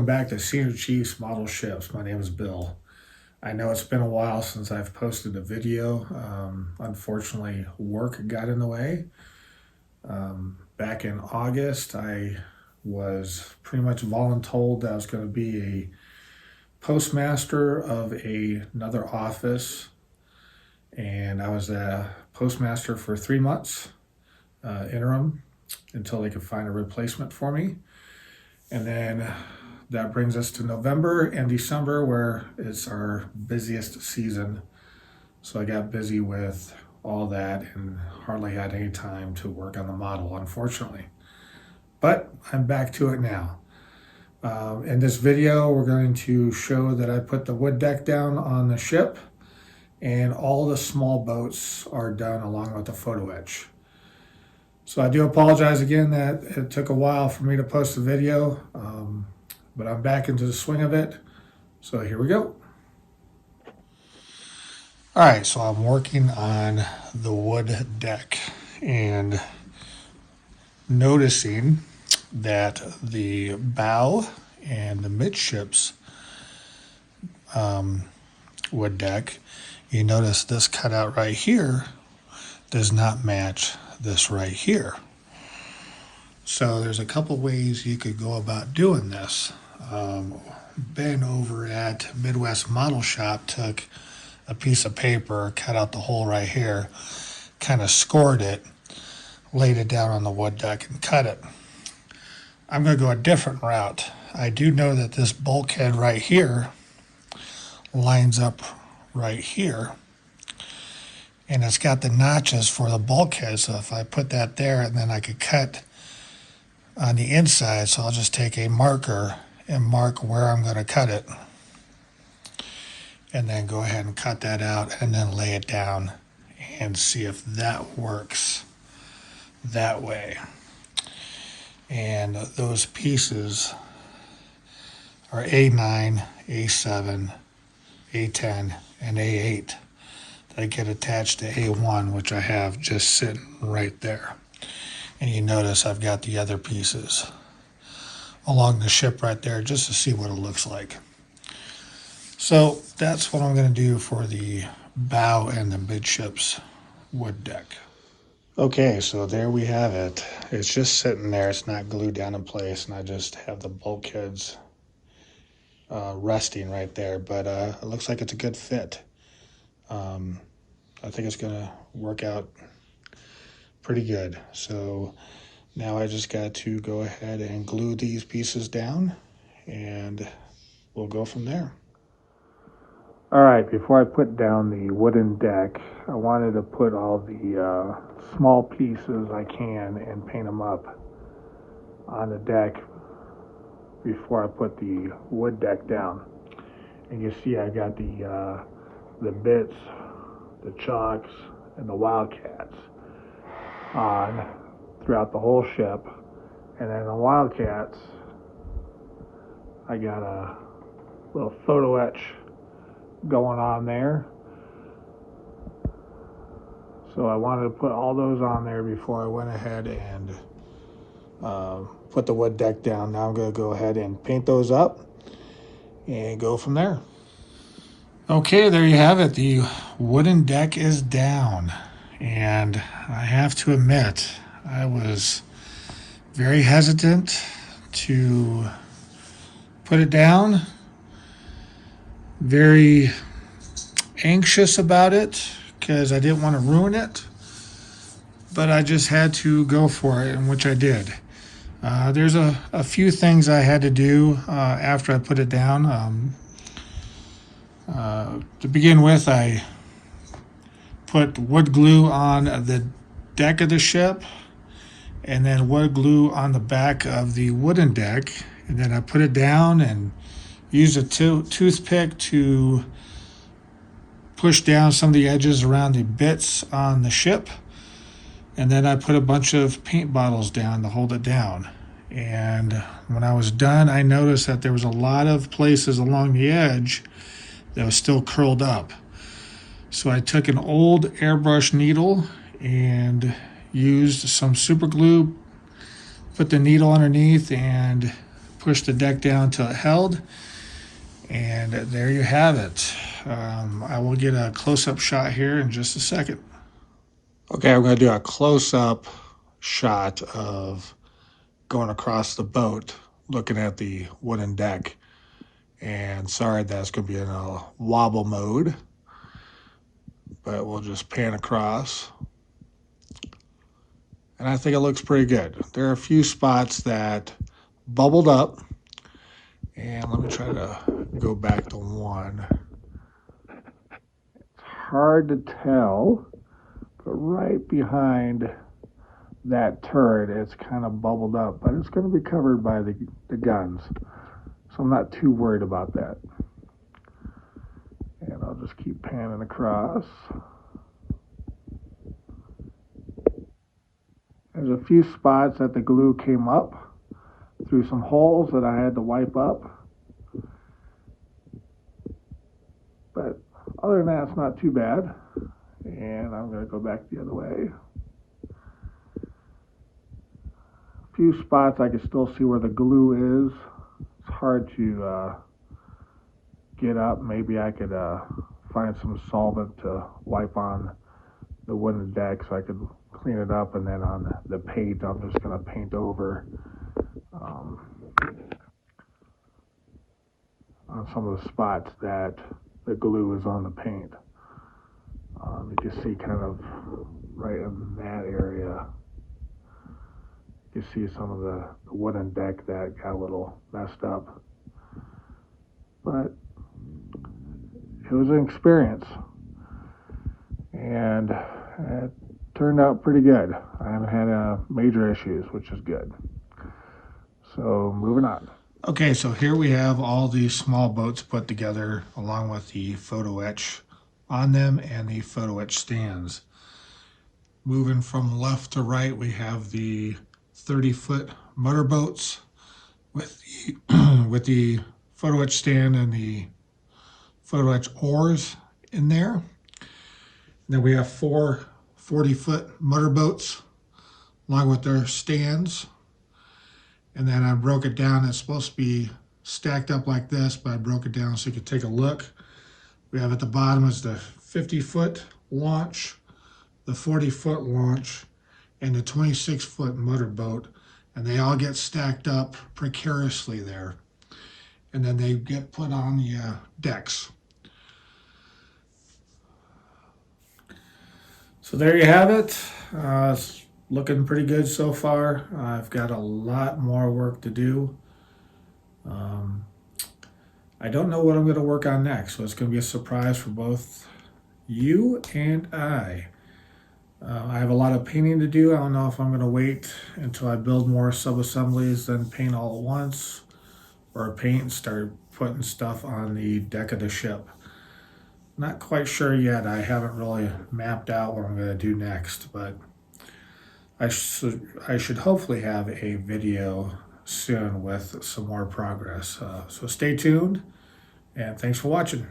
welcome back to Senior Chiefs Model Ships. My name is Bill. I know it's been a while since I've posted a video. Unfortunately, work got in the way. Back in August, I was pretty much voluntold that I was going to be a postmaster of another office, and I was a postmaster for 3 months, interim, until they could find a replacement for me. And then that brings us to November and December, where it's our busiest season. So I got busy with all that and hardly had any time to work on the model, unfortunately. But I'm back to it now. In this video, we're going to show that I put the wood deck down on the ship, and all the small boats are done along with the photo etch. So I do apologize again that it took a while for me to post the video, but I'm back into the swing of it. So here we go. All right, so I'm working on the wood deck and noticing that the bow and the midships wood deck, you notice this cutout right here does not match this right here. So there's a couple ways you could go about doing this. Ben over at Midwest Model Shop took a piece of paper, cut out the hole right here, kind of scored it, laid it down on the wood deck and cut it. I'm going to go a different route. I do know that this bulkhead right here lines up right here, and it's got the notches for the bulkhead, so if I put that there, and then I could cut on the inside, so I'll just take a marker and mark where I'm going to cut it, and then go ahead and cut that out and then lay it down and see if that works that way. And those pieces are A9, A7, A10, and A8 that get attached to A1, which I have just sitting right there. And you notice I've got the other pieces along the ship right there just to see what it looks like. So that's what I'm going to do for the bow and the midships wood deck. Okay, so there we have it. It's just sitting there. It's not glued down in place, and I just have the bulkheads resting right there. But it looks like it's a good fit. I think it's going to work out pretty good. So now I just got to go ahead and glue these pieces down, and we'll go from there. All right, before I put down the wooden deck, I wanted to put all the small pieces I can and paint them up on the deck before I put the wood deck down. And you see I got the bits, the chocks, and the wildcats on throughout the whole ship. And then the wildcats, I got a little photo etch going on there. So I wanted to put all those on there before I went ahead and put the wood deck down. Now I'm going to go ahead and paint those up and go from there. Okay, there you have it. The wooden deck is down, and I have to admit I was very hesitant to put it down, very anxious about it because I didn't want to ruin it, but I just had to go for it, and which I did. There's a few things I had to do after I put it down. To begin with, I put wood glue on the deck of the ship, and then wood glue on the back of the wooden deck, and then I put it down and used a toothpick to push down some of the edges around the bits on the ship, and then I put a bunch of paint bottles down to hold it down. And when I was done, I noticed that there was a lot of places along the edge that was still curled up. So I took an old airbrush needle and used some super glue, put the needle underneath, and pushed the deck down till it held, and there you have it. I will get a close-up shot here in just a second. Okay, I'm going to do a close-up shot of going across the boat, looking at the wooden deck. And sorry, that's going to be in a wobble mode, but we'll just pan across. And I think it looks pretty good. There are a few spots that bubbled up. And let me try to go back to one. It's hard to tell, but right behind that turret, it's kind of bubbled up, but it's going to be covered by the guns. So I'm not too worried about that. And I'll just keep panning across. There's a few spots that the glue came up through some holes that I had to wipe up. But other than that, it's not too bad. And I'm going to go back the other way. A few spots I can still see where the glue is. It's hard to get up. Maybe I could find some solvent to wipe on the wooden deck so I could clean it up, and then on the paint I'm just going to paint over on some of the spots that the glue is on the paint. You can see kind of right in that area, you can see some of the wooden deck that got a little messed up. But it was an experience, and it turned out pretty good. I haven't had major issues, which is good. So moving on. Okay, so here we have all these small boats put together along with the photo etch on them and the photo etch stands. Moving from left to right, we have the 30-foot motorboats with the photo etch stand and the photo etch oars in there. And then we have 4 40-foot motorboats along with their stands. And then I broke it down. It's supposed to be stacked up like this, but I broke it down so you could take a look. We have at the bottom is the 50-foot launch, the 40-foot launch, and the 26-foot motorboat. And they all get stacked up precariously there. And then they get put on the decks. So there you have it. It's looking pretty good so far. I've got a lot more work to do. I don't know what I'm going to work on next, so it's going to be a surprise for both you and I. I have a lot of painting to do. I don't know if I'm going to wait until I build more sub-assemblies, then paint all at once, or paint and start putting stuff on the deck of the ship. Not quite sure yet. I haven't really mapped out what I'm going to do next, but I should hopefully have a video soon with some more progress. So stay tuned, and thanks for watching.